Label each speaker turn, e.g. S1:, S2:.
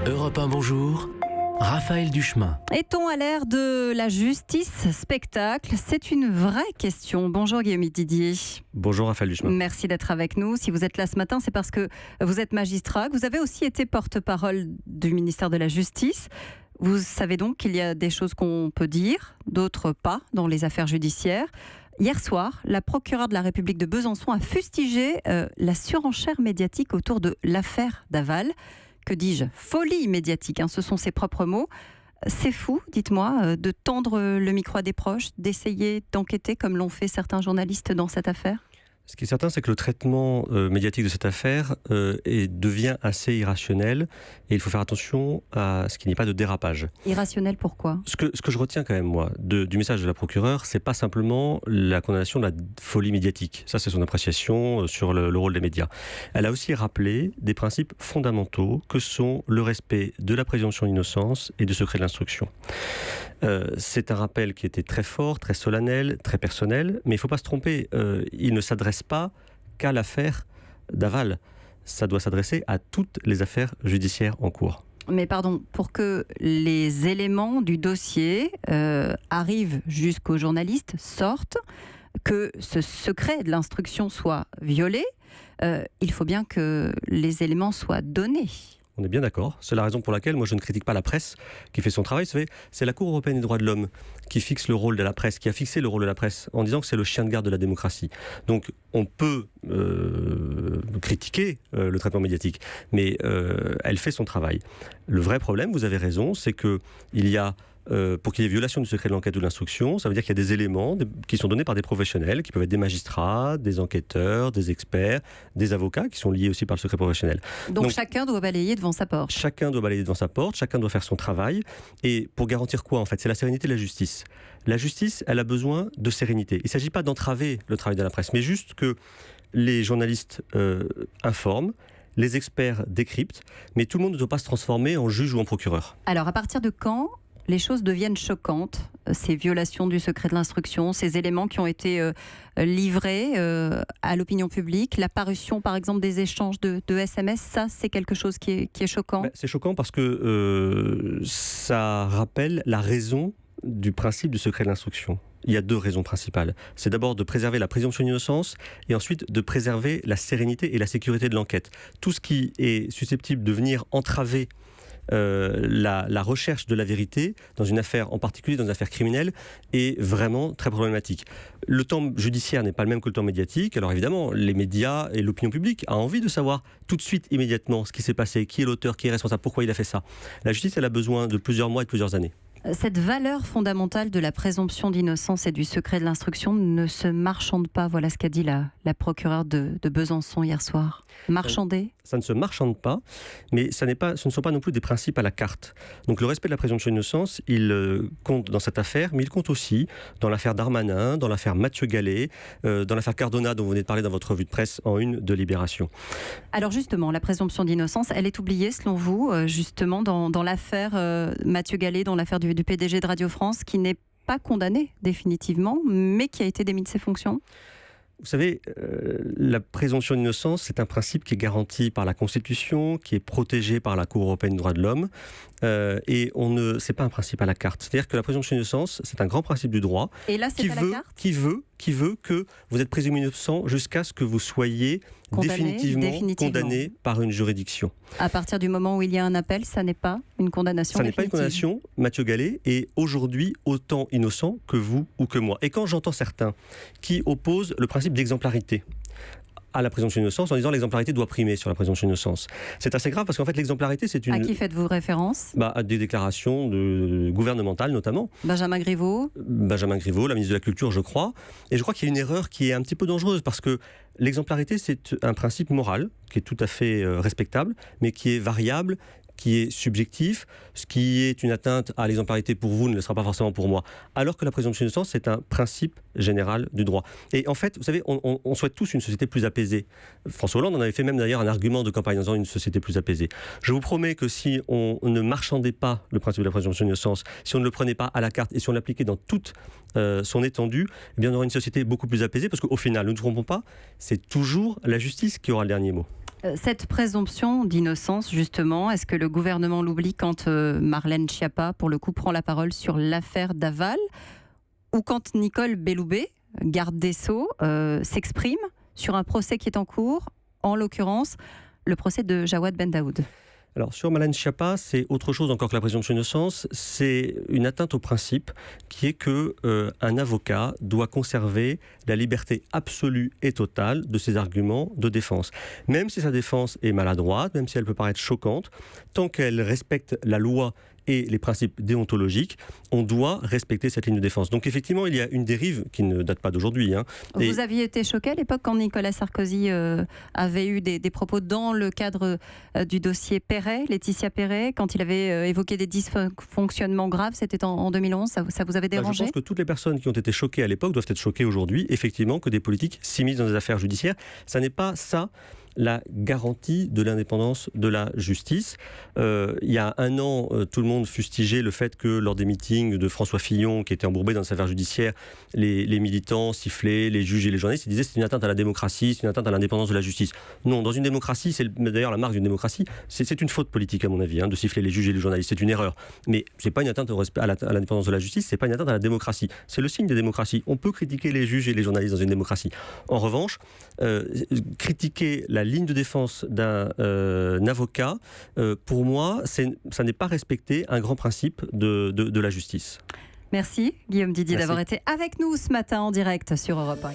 S1: Europe 1, bonjour. Raphaël Duchemin.
S2: Est-on à l'ère de la justice spectacle? C'est une vraie question. Bonjour Guillaume Didier.
S3: Bonjour Raphaël Duchemin.
S2: Merci d'être avec nous. Si vous êtes là ce matin, c'est parce que vous êtes magistrat, que vous avez aussi été porte-parole du ministère de la Justice. Vous savez donc qu'il y a des choses qu'on peut dire, d'autres pas, dans les affaires judiciaires. Hier soir, la procureure de la République de Besançon a fustigé la surenchère médiatique autour de l'affaire Daval. Que dis-je? Folie médiatique, ce sont ses propres mots. C'est fou, dites-moi, de tendre le micro à des proches, d'essayer d'enquêter comme l'ont fait certains journalistes dans cette affaire?
S3: Ce qui est certain, c'est que le traitement médiatique de cette affaire devient assez irrationnel et il faut faire attention à ce qu'il n'y ait pas de dérapage.
S2: Irrationnel, pourquoi? Ce
S3: que je retiens quand même, moi, du message de la procureure, c'est pas simplement la condamnation de la folie médiatique. Ça, c'est son appréciation sur le rôle des médias. Elle a aussi rappelé des principes fondamentaux que sont le respect de la présomption d'innocence et du secret de l'instruction. C'est un rappel qui était très fort, très solennel, très personnel, mais il ne faut pas se tromper, il ne s'adresse pas qu'à l'affaire Daval. Ça doit s'adresser à toutes les affaires judiciaires en cours.
S2: Mais pardon, pour que les éléments du dossier arrivent jusqu'aux journalistes, sortent, que ce secret de l'instruction soit violé, il faut bien que les éléments soient donnés.
S3: On est bien d'accord. C'est la raison pour laquelle moi je ne critique pas la presse qui fait son travail. C'est la Cour européenne des droits de l'homme qui fixe le rôle de la presse, qui a fixé le rôle de la presse en disant que c'est le chien de garde de la démocratie. Donc on peut critiquer le traitement médiatique, mais elle fait son travail. Le vrai problème, vous avez raison, c'est que pour qu'il y ait violation du secret de l'enquête ou de l'instruction, ça veut dire qu'il y a des éléments qui sont donnés par des professionnels, qui peuvent être des magistrats, des enquêteurs, des experts, des avocats, qui sont liés aussi par le secret professionnel.
S2: Donc chacun doit balayer devant sa porte.
S3: Chacun doit balayer devant sa porte, chacun doit faire son travail. Et pour garantir quoi, en fait? C'est la sérénité de la justice. La justice, elle a besoin de sérénité. Il ne s'agit pas d'entraver le travail de la presse, mais juste que les journalistes informent, les experts décryptent, mais tout le monde ne doit pas se transformer en juge ou en procureur.
S2: Alors, à partir de quand les choses deviennent choquantes, ces violations du secret de l'instruction, ces éléments qui ont été livrés à l'opinion publique, la parution par exemple des échanges de SMS, ça c'est quelque chose qui est choquant?
S3: C'est choquant parce que ça rappelle la raison du principe du secret de l'instruction. Il y a deux raisons principales. C'est d'abord de préserver la présomption d'innocence et ensuite de préserver la sérénité et la sécurité de l'enquête. Tout ce qui est susceptible de venir entraver la recherche de la vérité dans une affaire, en particulier dans une affaire criminelle, est vraiment très problématique. Le temps judiciaire n'est pas le même que le temps médiatique. Alors évidemment, les médias et l'opinion publique a envie de savoir tout de suite, immédiatement, ce qui s'est passé, qui est l'auteur, qui est responsable, pourquoi il a fait ça. La justice, elle a besoin de plusieurs mois et de plusieurs années.
S2: Cette valeur fondamentale de la présomption d'innocence et du secret de l'instruction ne se marchande pas. Voilà ce qu'a dit la procureure de Besançon hier soir. Marchander?
S3: Ça ne se marchande pas, mais ce ne sont pas non plus des principes à la carte. Donc le respect de la présomption d'innocence, il compte dans cette affaire, mais il compte aussi dans l'affaire Darmanin, dans l'affaire Mathieu Gallet, dans l'affaire Cardona dont vous venez de parler dans votre revue de presse en une de Libération.
S2: Alors justement, la présomption d'innocence, elle est oubliée selon vous, justement dans l'affaire Mathieu Gallet, dans l'affaire du PDG de Radio France, qui n'est pas condamné définitivement, mais qui a été démis de ses fonctions?
S3: Vous savez, la présomption d'innocence, c'est un principe qui est garanti par la Constitution, qui est protégé par la Cour européenne des droits de l'homme, et c'est pas un principe à la carte. C'est-à-dire que la présomption d'innocence, c'est un grand principe du droit.
S2: Et là, c'est à la carte ?
S3: Qui veut que vous êtes présumé innocent jusqu'à ce que vous soyez définitivement condamné par une juridiction.
S2: À partir du moment où il y a un appel, ça n'est pas une condamnation
S3: Ça
S2: définitive.
S3: n'est pas une condamnation. Mathieu Gallet est aujourd'hui autant innocent que vous ou que moi. Et quand j'entends certains qui opposent le principe d'exemplarité à la présomption d'innocence en disant l'exemplarité doit primer sur la présomption d'innocence. C'est assez grave parce qu'en fait l'exemplarité c'est une...
S2: À qui faites-vous référence ?
S3: À des déclarations gouvernementales notamment.
S2: Benjamin Griveaux,
S3: la ministre de la Culture je crois. Et je crois qu'il y a une erreur qui est un petit peu dangereuse parce que l'exemplarité c'est un principe moral qui est tout à fait respectable mais qui est variable, qui est subjectif, ce qui est une atteinte à l'exemplarité pour vous ne le sera pas forcément pour moi. Alors que la présomption d'innocence, c'est un principe général du droit. Et en fait, vous savez, on souhaite tous une société plus apaisée. François Hollande en avait fait même d'ailleurs un argument de campagne en disant une société plus apaisée. Je vous promets que si on ne marchandait pas le principe de la présomption d'innocence, si on ne le prenait pas à la carte et si on l'appliquait dans toute son étendue, eh bien on aurait une société beaucoup plus apaisée parce qu'au final, ne nous trompons pas, c'est toujours la justice qui aura le dernier mot.
S2: Cette présomption d'innocence, justement, est-ce que le gouvernement l'oublie quand Marlène Schiappa, pour le coup, prend la parole sur l'affaire Daval, ou quand Nicole Belloubet, garde des Sceaux, s'exprime sur un procès qui est en cours, en l'occurrence le procès de Jawad Ben Daoud?
S3: Alors, sur Marlène Schiappa, c'est autre chose encore que la présomption d'innocence. C'est une atteinte au principe qui est que un avocat doit conserver la liberté absolue et totale de ses arguments de défense. Même si sa défense est maladroite, même si elle peut paraître choquante, tant qu'elle respecte la loi et les principes déontologiques, on doit respecter cette ligne de défense. Donc effectivement, il y a une dérive qui ne date pas d'aujourd'hui.
S2: Vous aviez été choqué à l'époque quand Nicolas Sarkozy avait eu des propos dans le cadre du dossier Perret, Laetitia Perret, quand il avait évoqué des dysfonctionnements graves, c'était en 2011, ça vous avait dérangé?
S3: Je pense que toutes les personnes qui ont été choquées à l'époque doivent être choquées aujourd'hui, effectivement, que des politiques s'immiscent dans des affaires judiciaires. Ça n'est pas ça la garantie de l'indépendance de la justice. Il y a un an, tout le monde fustigeait le fait que lors des meetings de François Fillon, qui était embourbé dans cette affaire judiciaire, les militants sifflaient, les juges et les journalistes, ils disaient que c'est une atteinte à la démocratie, c'est une atteinte à l'indépendance de la justice. Non, dans une démocratie, c'est d'ailleurs la marque d'une démocratie, c'est une faute politique à mon avis, de siffler les juges et les journalistes, c'est une erreur. Mais c'est pas une atteinte à l'indépendance de la justice, c'est pas une atteinte à la démocratie. C'est le signe des démocraties. On peut critiquer les juges et les journalistes dans une démocratie. En revanche, critiquer la ligne de défense d'un avocat, pour moi, ça n'est pas respecter un grand principe de la justice.
S2: Merci Guillaume Didier d'avoir été avec nous ce matin en direct sur Europe 1.